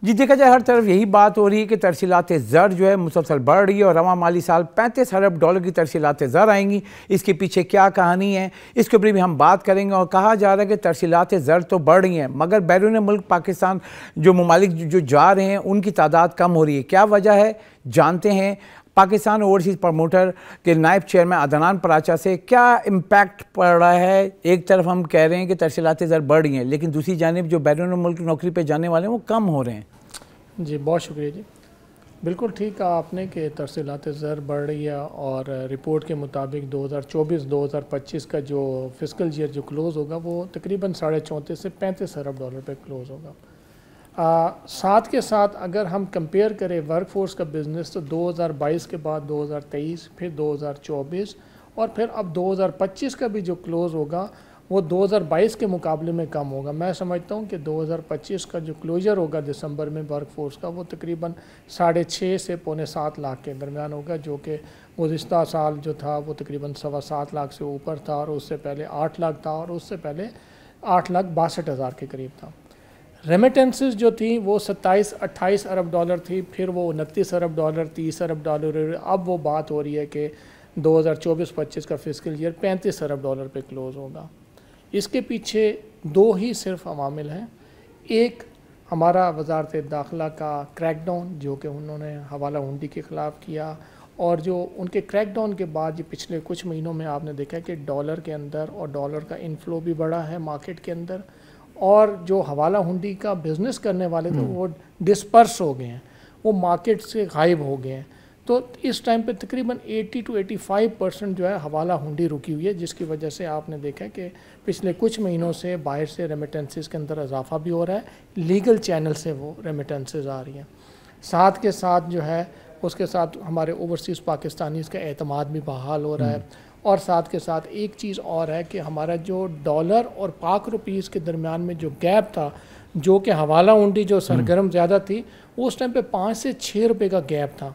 جی دیکھا جائے ہر طرف یہی بات ہو رہی ہے کہ ترسیلات زر جو ہے مسلسل بڑھ رہی ہے اور رواں مالی سال 35 ارب ڈالر کی ترسیلات زر آئیں گی۔ اس کے پیچھے کیا کہانی ہے اس کے اوپر بھی ہم بات کریں گے۔ اور کہا جا رہا ہے کہ ترسیلات زر تو بڑھ رہی ہیں مگر بیرون ملک پاکستان جو ممالک جو جا رہے ہیں ان کی تعداد کم ہو رہی ہے۔ کیا وجہ ہے جانتے ہیں پاکستان اوورسیز پروموٹر کے نائب چیئرمین عدنان پراچا سے۔ کیا امپیکٹ پڑ رہا ہے؟ ایک طرف ہم کہہ رہے ہیں کہ ترسیلات زر بڑھ رہی ہیں لیکن دوسری جانب جو بیرون ملک نوکری پہ جانے والے ہیں وہ کم ہو رہے ہیں۔ جی بہت شکریہ جی، بالکل ٹھیک کہا آپ نے کہ ترسیلات زر بڑھ رہی ہے اور رپورٹ کے مطابق 2024-2025 کا جو فسکل ایئر جو کلوز ہوگا وہ تقریباً 34.5 سے 35 ارب ڈالر پہ کلوز ہوگا۔ ساتھ کے ساتھ اگر ہم کمپیئر کریں ورک فورس کا بزنس تو 2022 کے بعد 2023 پھر 2024 اور پھر اب 2025 کا بھی جو کلوز ہوگا وہ 2022 کے مقابلے میں کم ہوگا۔ میں سمجھتا ہوں کہ 2025 کا جو کلوجر ہوگا دسمبر میں ورک فورس کا وہ تقریباً 6.5 سے 6.25 لاکھ کے درمیان ہوگا، جو کہ گزشتہ سال جو تھا وہ تقریباً 7.25 لاکھ سے اوپر تھا اور اس سے پہلے 8 لاکھ تھا اور اس سے پہلے 8,62,000 کے قریب تھا۔ ریمیٹنسز جو تھیں وہ 27-28 ارب ڈالر تھی، پھر وہ 29 ارب ڈالر 30 ارب ڈالر، اب وہ بات ہو رہی ہے کہ 2024-25 کا فسکل ایئر 35 ارب ڈالر پہ کلوز ہوگا۔ اس کے پیچھے دو ہی صرف عوامل ہیں۔ ایک ہمارا وزارت داخلہ کا کریک ڈاؤن جو کہ انہوں نے حوالہ ہنڈی کے خلاف کیا، اور جو ان کے کریک ڈاؤن کے بعد یہ پچھلے کچھ مہینوں میں آپ نے دیکھا کہ ڈالر کے اندر اور ڈالر کا انفلو بھی بڑھا ہے مارکیٹ کے اندر، اور جو حوالہ ہنڈی کا بزنس کرنے والے تھے وہ ڈسپرس ہو گئے ہیں، وہ مارکیٹ سے غائب ہو گئے ہیں۔ تو اس ٹائم پہ تقریباً 80-85% جو ہے حوالہ ہنڈی رکی ہوئی ہے، جس کی وجہ سے آپ نے دیکھا کہ پچھلے کچھ مہینوں سے باہر سے ریمیٹنسز کے اندر اضافہ بھی ہو رہا ہے، لیگل چینل سے وہ ریمیٹنسز آ رہی ہیں۔ ساتھ کے ساتھ جو ہے اس کے ساتھ ہمارے اوورسیز پاکستانیز کا اعتماد بھی بحال ہو رہا ہے، اور ساتھ کے ساتھ ایک چیز اور ہے کہ ہمارا جو ڈالر اور پاک روپیز کے درمیان میں جو گیپ تھا، جو کہ حوالہ ہنڈی جو سرگرم زیادہ تھی اس ٹائم پہ 5 سے 6 روپے کا گیپ تھا،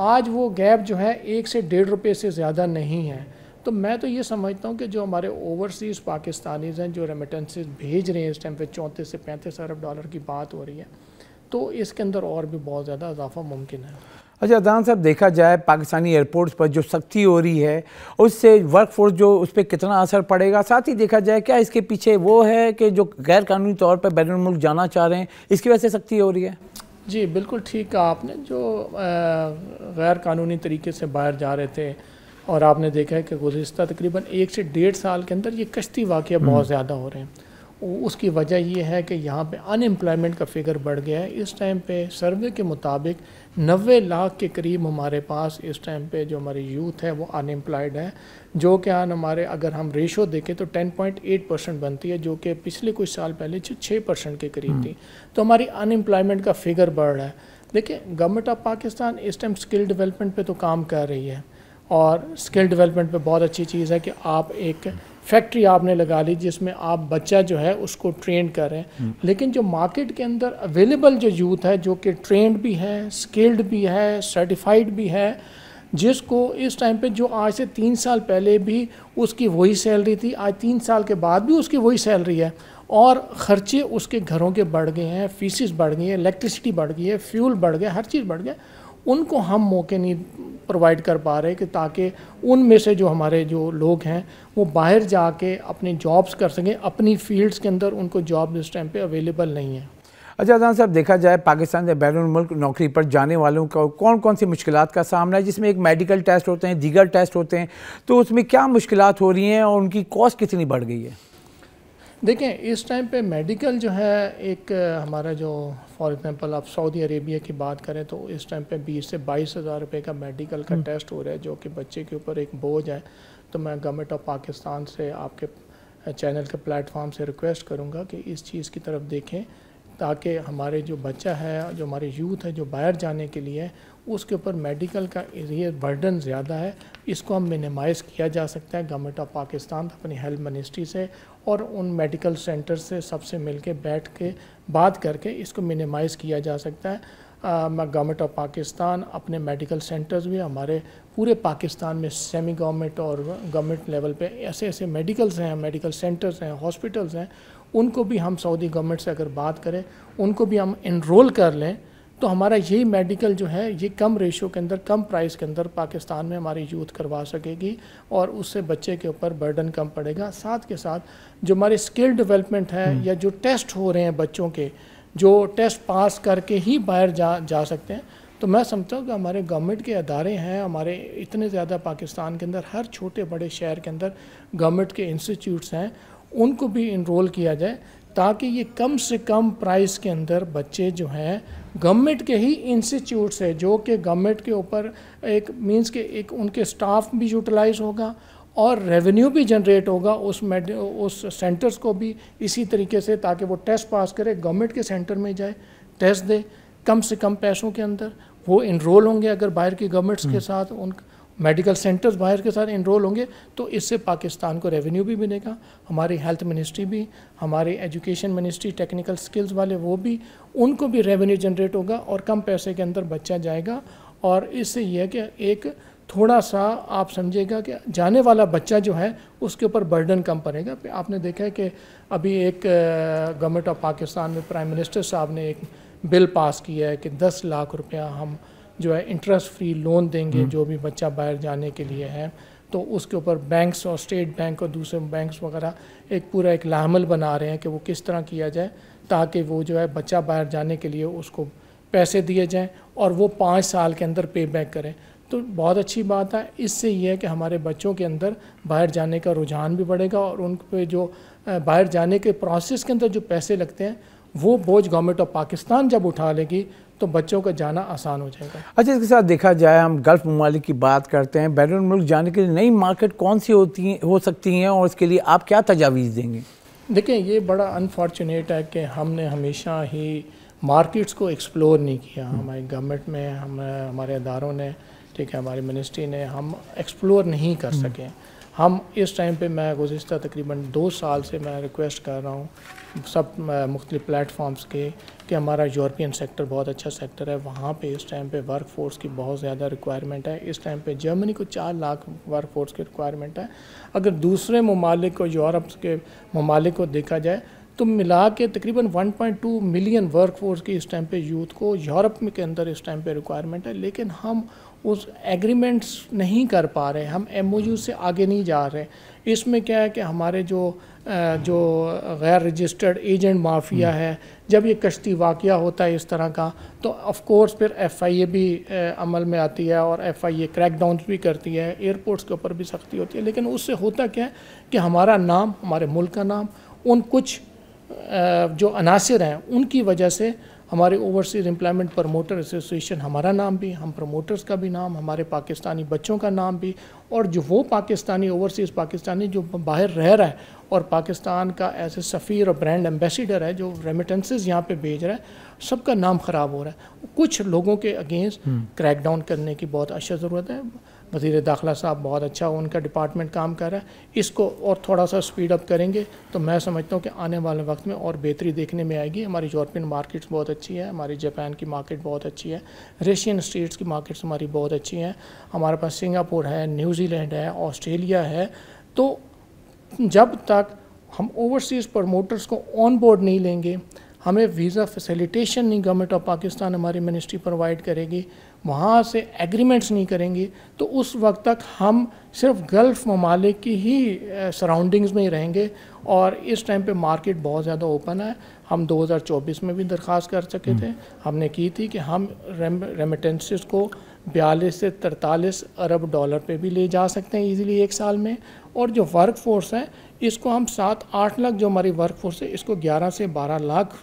آج وہ گیپ جو ہے 1 سے 1.5 روپے سے زیادہ نہیں ہے۔ تو میں تو یہ سمجھتا ہوں کہ جو ہمارے اوورسیز پاکستانیز ہیں جو ریمیٹنسز بھیج رہے ہیں اس ٹائم پہ 34 سے 35 ارب ڈالر کی بات ہو رہی ہے، تو اس کے اندر اور بھی بہت زیادہ اضافہ ممکن ہے۔ اچھا عدنان صاحب، دیکھا جائے پاکستانی ایئرپورٹس پر جو سختی ہو رہی ہے اس سے ورک فورس جو اس پہ کتنا اثر پڑے گا؟ ساتھ ہی دیکھا جائے کیا اس کے پیچھے وہ ہے کہ جو غیر قانونی طور پر بیرون ملک جانا چاہ رہے ہیں اس کی وجہ سے سختی ہو رہی ہے؟ جی بالکل ٹھیک کہا آپ نے، جو غیر قانونی طریقے سے باہر جا رہے تھے، اور آپ نے دیکھا ہے کہ گزشتہ تقریباً 1 سے 1.5 سال کے اندر یہ کشتی واقعہ بہت زیادہ ہو رہے ہیں۔ اس کی وجہ یہ ہے کہ یہاں پہ ان امپلائمنٹ کا فگر بڑھ گیا ہے۔ اس ٹائم پہ سروے کے مطابق 90 لاکھ کے قریب ہمارے پاس اس ٹائم پہ جو ہماری یوتھ ہے وہ ان امپلائڈ ہے، جو کہ ہمارے اگر ہم ریشو دیکھیں تو 10.8% بنتی ہے، جو کہ پچھلے کچھ سال پہلے 6% کے قریب تھی۔ تو ہماری ان امپلائمنٹ کا فگر بڑھ رہا ہے۔ دیکھیں گورنمنٹ آف پاکستان اس ٹائم اسکل ڈیولپمنٹ پہ تو کام کر رہی ہے، اور اسکل ڈیولپمنٹ پہ بہت اچھی چیز ہے کہ آپ ایک فیکٹری آپ نے لگا لی جس میں آپ بچہ جو ہے اس کو ٹرین کر رہے ہیں، لیکن جو مارکیٹ کے اندر اویلیبل جو یوتھ ہے جو کہ ٹرینڈ بھی ہے، اسکلڈ بھی ہے، سرٹیفائڈ بھی ہے، جس کو اس ٹائم پہ جو آج سے 3 سال پہلے بھی اس کی وہی سیلری تھی، آج 3 سال کے بعد بھی اس کی وہی سیلری ہے، اور خرچے اس کے گھروں کے بڑھ گئے ہیں، فیسز بڑھ گئی ہیں، الیکٹریسٹی بڑھ گئی ہے، فیول بڑھ گیا، ہر چیز بڑھ گیا، ان کو ہم موقع نہیں پرووائڈ کر پا رہے کہ تاکہ ان میں سے جو ہمارے جو لوگ ہیں وہ باہر جا کے اپنی جابز کر سکیں، اپنی فیلڈز کے اندر ان کو جاب اس ٹائم پہ اویلیبل نہیں ہے۔ اچھا عدنان صاحب، دیکھا جائے پاکستان سے بیرون ملک نوکری پر جانے والوں کا کون کون سی مشکلات کا سامنا ہے، جس میں ایک میڈیکل ٹیسٹ ہوتے ہیں، دیگر ٹیسٹ ہوتے ہیں، تو اس میں کیا مشکلات ہو رہی ہیں اور ان کی کاسٹ کتنی بڑھ گئی ہے؟ دیکھیں اس ٹائم پہ میڈیکل جو ہے ایک ہمارا جو فار ایگزامپل آپ سعودی عربیہ کی بات کریں تو اس ٹائم پہ 20 سے 22 ہزار روپے کا میڈیکل کا ٹیسٹ ہو رہا ہے، جو کہ بچے کے اوپر ایک بوجھ ہے۔ تو میں گورنمنٹ آف پاکستان سے آپ کے چینل کے پلیٹ فارم سے ریکویسٹ کروں گا کہ اس چیز کی طرف دیکھیں، تاکہ ہمارے جو بچہ ہے، جو ہمارے یوتھ ہے جو باہر جانے کے لیے اس کے اوپر میڈیکل کا یہ برڈن زیادہ ہے، اس کو ہم منیمائز کیا جا سکتا ہے گورنمنٹ آف پاکستان اپنی ہیلتھ منسٹری سے اور ان میڈیکل سینٹر سے سب سے مل کے بیٹھ کے بات کر کے اس کو منیمائز کیا جا سکتا ہے۔ گورنمنٹ آف پاکستان اپنے میڈیکل سینٹرز بھی ہمارے پورے پاکستان میں سیمی گورنمنٹ اور گورنمنٹ لیول پہ ایسے ایسے میڈیکلز ہیں، میڈیکل سینٹرز ہیں، ہاسپٹلز ہیں، ان کو بھی ہم سعودی گورنمنٹ سے اگر بات کریں ان کو بھی ہم انرول کر لیں تو ہمارا یہی میڈیکل جو ہے یہ کم ریشو کے اندر کم پرائس کے اندر پاکستان میں ہماری یوتھ کروا سکے گی اور اس سے بچے کے اوپر برڈن کم پڑے گا. ساتھ کے ساتھ جو ہماری اسکل ڈیولپمنٹ ہے یا جو ٹیسٹ ہو رہے ہیں بچوں کے جو ٹیسٹ پاس کر کے ہی باہر جا سکتے ہیں, تو میں سمجھتا ہوں کہ ہمارے گورنمنٹ کے ادارے ہیں, ہمارے اتنے زیادہ پاکستان کے اندر ہر چھوٹے بڑے شہر کے اندر گورنمنٹ کے انسٹیٹیوٹس ہیں, ان کو بھی انرول کیا جائے تاکہ یہ کم سے کم پرائس کے اندر بچے جو ہیں گورنمنٹ کے ہی انسٹیٹیوٹ سے جو کہ گورنمنٹ کے اوپر ایک مینس کہ ایک ان کے سٹاف بھی یوٹیلائز ہوگا اور ریونیو بھی جنریٹ ہوگا اس سینٹرز کو بھی اسی طریقے سے, تاکہ وہ ٹیسٹ پاس کرے گورنمنٹ کے سینٹر میں جائے ٹیسٹ دے کم سے کم پیسوں کے اندر, وہ انرول ہوں گے اگر باہر کی گورنمنٹس کے ساتھ ان میڈیکل سینٹرز باہر کے ساتھ انرول ہوں گے تو اس سے پاکستان کو ریونیو بھی ملے گا, ہماری ہیلتھ منسٹری بھی, ہماری ایجوکیشن منسٹری ٹیکنیکل سکلز والے وہ بھی, ان کو بھی ریونیو جنریٹ ہوگا اور کم پیسے کے اندر بچہ جائے گا. اور اس سے یہ ہے کہ ایک تھوڑا سا آپ سمجھے گا کہ جانے والا بچہ جو ہے اس کے اوپر برڈن کم پڑے گا. آپ نے دیکھا ہے کہ ابھی ایک گورنمنٹ آف پاکستان میں پرائم منسٹر صاحب نے ایک بل پاس کیا ہے کہ 10 لاکھ روپیہ ہم جو ہے انٹرسٹ فری لون دیں گے جو بھی بچہ باہر جانے کے لیے ہے. تو اس کے اوپر بینکس اور اسٹیٹ بینک اور دوسرے بینکس وغیرہ ایک پورا ایک عمل بنا رہے ہیں کہ وہ کس طرح کیا جائے تاکہ وہ جو ہے بچہ باہر جانے کے لیے اس کو پیسے دیے جائیں اور وہ 5 سال کے اندر پے بیک کریں. تو بہت اچھی بات ہے. اس سے یہ ہے کہ ہمارے بچوں کے اندر باہر جانے کا رجحان بھی بڑھے گا اور ان پہ جو باہر جانے کے پروسیس کے اندر جو پیسے لگتے ہیں وہ بوجھ گورنمنٹ آف پاکستان جب اٹھا لے گی تو بچوں کا جانا آسان ہو جائے گا. اچھا, اس کے ساتھ دیکھا جائے ہم گلف ممالک کی بات کرتے ہیں, بیرون ملک جانے کے لیے نئی مارکیٹ کون سی ہو سکتی ہیں اور اس کے لیے آپ کیا تجاویز دیں گے؟ دیکھیں یہ بڑا انفارچونیٹ ہے کہ ہم نے ہمیشہ ہی مارکیٹس کو ایکسپلور نہیں کیا. ہماری گورنمنٹ میں ہمارے اداروں نے ٹھیک ہے ہماری منسٹری نے ہم ایکسپلور نہیں کر سکے. ہم اس ٹائم پہ میں گزشتہ تقریباً 2 سال سے میں ریکویسٹ کر رہا ہوں سب مختلف پلیٹ فارمز کے کہ ہمارا یورپین سیکٹر بہت اچھا سیکٹر ہے, وہاں پہ اس ٹائم پہ ورک فورس کی بہت زیادہ ریکوائرمنٹ ہے. اس ٹائم پہ جرمنی کو 4 لاکھ ورک فورس کی ریکوائرمنٹ ہے. اگر دوسرے ممالک کو یورپ کے ممالک کو دیکھا جائے تو ملا کے تقریباً 1.2 ملین ورک فورس کی اس ٹائم پہ یوتھ کو یورپ کے اندر اس ٹائم پہ ریکوائرمنٹ ہے. لیکن ہم اس ایگریمنٹس نہیں کر پا رہے, ہم ایم او یو سے آگے نہیں جا رہے. اس میں کیا ہے کہ ہمارے جو غیر رجسٹرڈ ایجنٹ مافیا ہے, جب یہ کشتی واقعہ ہوتا ہے اس طرح کا تو آف کورس پھر ایف آئی اے بھی عمل میں آتی ہے اور ایف آئی اے کریک ڈاؤنز بھی کرتی ہے, ایئرپورٹس کے اوپر بھی سختی ہوتی ہے. لیکن اس سے ہوتا کیا ہے کہ ہمارا نام, ہمارے ملک کا نام, ان کچھ جو عناصر ہیں ان کی وجہ سے ہمارے اوورسیز امپلائمنٹ پروموٹر ایسوسیشن, ہمارا نام بھی, ہم پروموٹرز کا بھی نام, ہمارے پاکستانی بچوں کا نام بھی, اور جو وہ پاکستانی اوورسیز پاکستانی جو باہر رہ رہا ہے اور پاکستان کا ایز اے سفیر اور برانڈ ایمبیسیڈر ہے جو ریمیٹنسز یہاں پہ بھیج رہا ہے, سب کا نام خراب ہو رہا ہے. کچھ لوگوں کے اگینسٹ کریک ڈاؤن کرنے کی بہت اشد ضرورت ہے. وزیر داخلہ صاحب بہت اچھا ان کا ڈپارٹمنٹ کام کر رہا ہے, اس کو اور تھوڑا سا سپیڈ اپ کریں گے تو میں سمجھتا ہوں کہ آنے والے وقت میں اور بہتری دیکھنے میں آئے گی. ہماری یورپین مارکیٹس بہت اچھی ہے, ہماری جاپان کی مارکیٹ بہت اچھی ہے, ایشین اسٹیٹس کی مارکیٹس ہماری بہت اچھی ہیں, ہمارے پاس سنگاپور ہے, نیوزی لینڈ ہے, آسٹریلیا ہے. تو جب تک ہم اوورسیز پروموٹرز کو آن بورڈ نہیں لیں گے, ہمیں ویزا فیسیلیٹیشن نہیں گورنمنٹ آف پاکستان ہماری منسٹری پرووائڈ کرے گی, وہاں سے ایگریمنٹس نہیں کریں گی, تو اس وقت تک ہم صرف گلف ممالک کی ہی سراؤنڈنگز میں ہی رہیں گے. اور اس ٹائم پہ مارکیٹ بہت زیادہ اوپن ہے. ہم 2024 میں بھی درخواست کر سکے تھے, ہم نے کی تھی کہ ہم ریمیٹنسز کو 42 سے 43 ارب ڈالر پہ بھی لے جا سکتے ہیں ایزیلی 1 سال میں. اور جو ورک فورس ہے اس کو ہم 7-8 لاکھ جو ہماری ورک فورس ہے اس کو 11 سے 12 لاکھ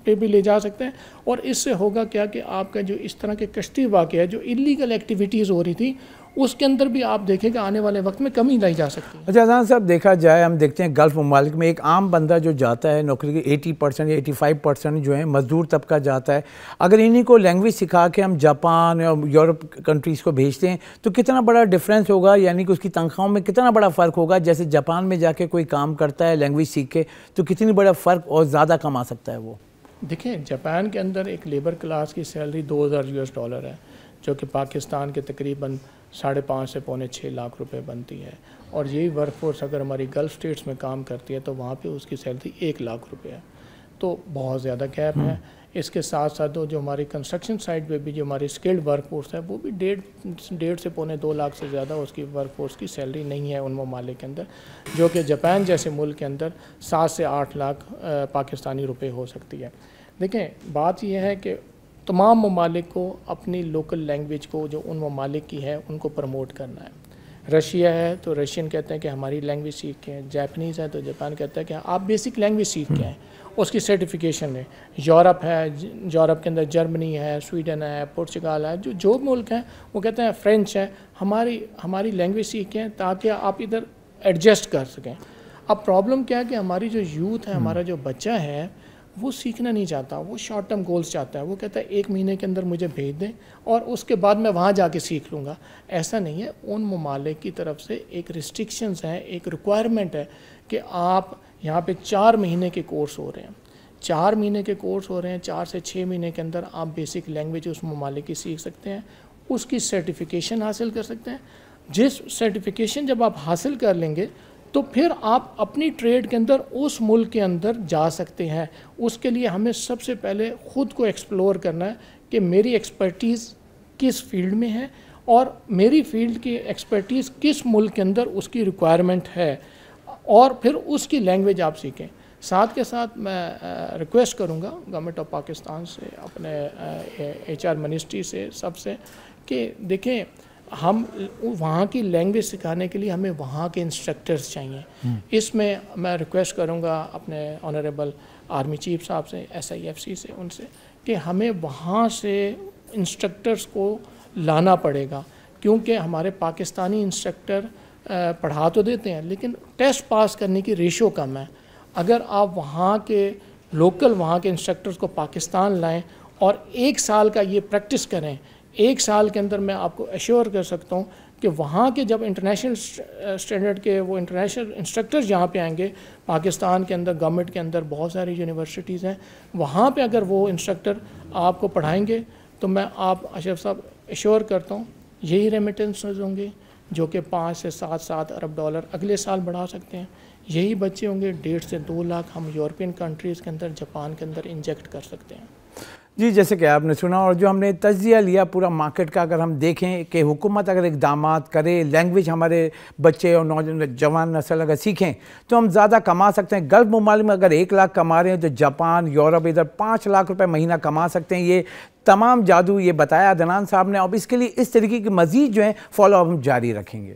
پہ بھی لے جا سکتے ہیں. اور اس سے ہوگا کیا کہ آپ کا جو اس طرح کے کشتی واقعہ ہے جو انلیگل ایکٹیویٹیز ہو رہی تھی اس کے اندر بھی آپ دیکھیں کہ آنے والے وقت میں کمی لائی جا سکتی ہے. اچھا اذان صاحب, دیکھا جائے ہم دیکھتے ہیں گلف ممالک میں ایک عام بندہ جو جاتا ہے نوکری کے 80% یا 85% جو ہے مزدور طبقہ جاتا ہے. اگر انہیں کو لینگویج سکھا کے ہم جاپان یا یورپ کنٹریز کو بھیجتے ہیں تو کتنا بڑا ڈفرینس ہوگا, یعنی کہ اس کی تنخواہوں میں کتنا بڑا فرق ہوگا. جیسے جاپان میں جا کے کوئی کام کرتا ہے لینگویج سیکھ کے تو کتنی بڑا فرق اور زیادہ کما سکتا ہے وہ. دیکھیں جاپان کے اندر ایک لیبر کلاس کی سیلری $2000 ہے, جو کہ پاکستان کے تقریباً 5.5 سے 5.25 لاکھ روپے بنتی ہے، اور یہی ورک فورس اگر ہماری گلف اسٹیٹس میں کام کرتی ہے تو وہاں پہ اس کی سیلری 1 لاکھ روپے ہے، تو بہت زیادہ گیپ ہے۔ اس کے ساتھ ساتھ جو ہماری کنسٹرکشن سائٹ پہ بھی جو ہماری اسکلڈ ورک فورس ہے وہ بھی 1.5 سے 2.25 لاکھ سے زیادہ اس کی ورک فورس کی سیلری نہیں ہے ان ممالک کے اندر، جو کہ جاپان جیسے ملک کے اندر 7 سے 8 لاکھ پاکستانی روپے ہو سکتی ہے۔ دیکھیں بات یہ ہے کہ تمام ممالک کو اپنی لوکل لینگویج کو جو ان ممالک کی ہے ان کو پروموٹ کرنا ہے۔ رشیا ہے تو رشین کہتے ہیں کہ ہماری لینگویج سیکھ کے ہیں، جاپنیز ہے تو جاپان کہتا ہے کہ آپ بیسک لینگویج سیکھ کے ہیں، اس کی سرٹیفکیشن ہے۔ یورپ ہے، یورپ کے اندر جرمنی ہے، سویڈن ہے، پرتگال ہے، جو ملک ہیں وہ کہتے ہیں فرینچ ہے، ہماری لینگویج سیکھ کے ہیں تاکہ آپ ادھر ایڈجسٹ کر سکیں۔ اب پرابلم کیا ہے کہ ہماری جو یوتھ ہے، ہمارا جو بچہ ہے وہ سیکھنا نہیں چاہتا، وہ شارٹ ٹرم گولز چاہتا ہے، وہ کہتا ہے 1 مہینے کے اندر مجھے بھیج دیں اور اس کے بعد میں وہاں جا کے سیکھ لوں گا۔ ایسا نہیں ہے، ان ممالک کی طرف سے ایک ریسٹرکشنز ہیں، ایک ریکوائرمنٹ ہے کہ آپ یہاں پہ 4 مہینے کے کورس ہو رہے ہیں، 4 مہینے کے کورس ہو رہے ہیں، 4 سے 6 مہینے کے اندر آپ بیسک لینگویج اس ممالک کی سیکھ سکتے ہیں، اس کی سرٹیفکیشن حاصل کر سکتے ہیں۔ جس سرٹیفکیشن جب آپ حاصل کر لیں گے تو پھر آپ اپنی ٹریڈ کے اندر اس ملک کے اندر جا سکتے ہیں۔ اس کے لیے ہمیں سب سے پہلے خود کو ایکسپلور کرنا ہے کہ میری ایکسپرٹیز کس فیلڈ میں ہے اور میری فیلڈ کی ایکسپرٹیز کس ملک کے اندر اس کی ریکوائرمنٹ ہے، اور پھر اس کی لینگویج آپ سیکھیں۔ ساتھ کے ساتھ میں ریکویسٹ کروں گا گورنمنٹ آف پاکستان سے، اپنے HR منسٹری سے، سب سے، کہ دیکھیں ہم وہاں کی لینگویج سکھانے کے لیے ہمیں وہاں کے انسٹرکٹرز چاہیے۔ اس میں میں ریکویسٹ کروں گا اپنے آنریبل آرمی چیف صاحب سے، SIFC سے، ان سے، کہ ہمیں وہاں سے انسٹرکٹرز کو لانا پڑے گا، کیونکہ ہمارے پاکستانی انسٹرکٹر پڑھا تو دیتے ہیں لیکن ٹیسٹ پاس کرنے کی ریشو کم ہے۔ اگر آپ وہاں کے وہاں کے انسٹرکٹرز کو پاکستان لائیں اور 1 سال کا یہ پریکٹس کریں، 1 سال کے اندر میں آپ کو ایشور کر سکتا ہوں کہ وہاں کے جب انٹرنیشنل اسٹینڈرڈ کے وہ انٹرنیشنل انسٹرکٹرز یہاں پہ آئیں گے، پاکستان کے اندر گورنمنٹ کے اندر بہت ساری یونیورسٹیز ہیں، وہاں پہ اگر وہ انسٹرکٹر آپ کو پڑھائیں گے تو میں آپ اشرف صاحب ایشور کرتا ہوں یہی ریمیٹنسز ہوں گے جو کہ 5 سے 7 ارب ڈالر اگلے سال بڑھا سکتے ہیں۔ یہی بچے ہوں گے 1.5 سے 2 لاکھ ہم یورپین کنٹریز کے اندر، جاپان کے اندر انجیکٹ کر سکتے ہیں۔ جی، جیسے کہ آپ نے سنا اور جو ہم نے تجزیہ لیا پورا مارکیٹ کا، اگر ہم دیکھیں کہ حکومت اگر اقدامات کرے، لینگویج ہمارے بچے اور نوجوان نسل اگر سیکھیں تو ہم زیادہ کما سکتے ہیں۔ گلف ممالک میں اگر 1 لاکھ کما رہے ہیں تو جاپان، یورپ ادھر 5 لاکھ روپے مہینہ کما سکتے ہیں۔ یہ تمام جادو یہ بتایا عدنان صاحب نے، اب اس کے لیے اس طریقے کی مزید جو ہیں فالو اپ ہم جاری رکھیں گے۔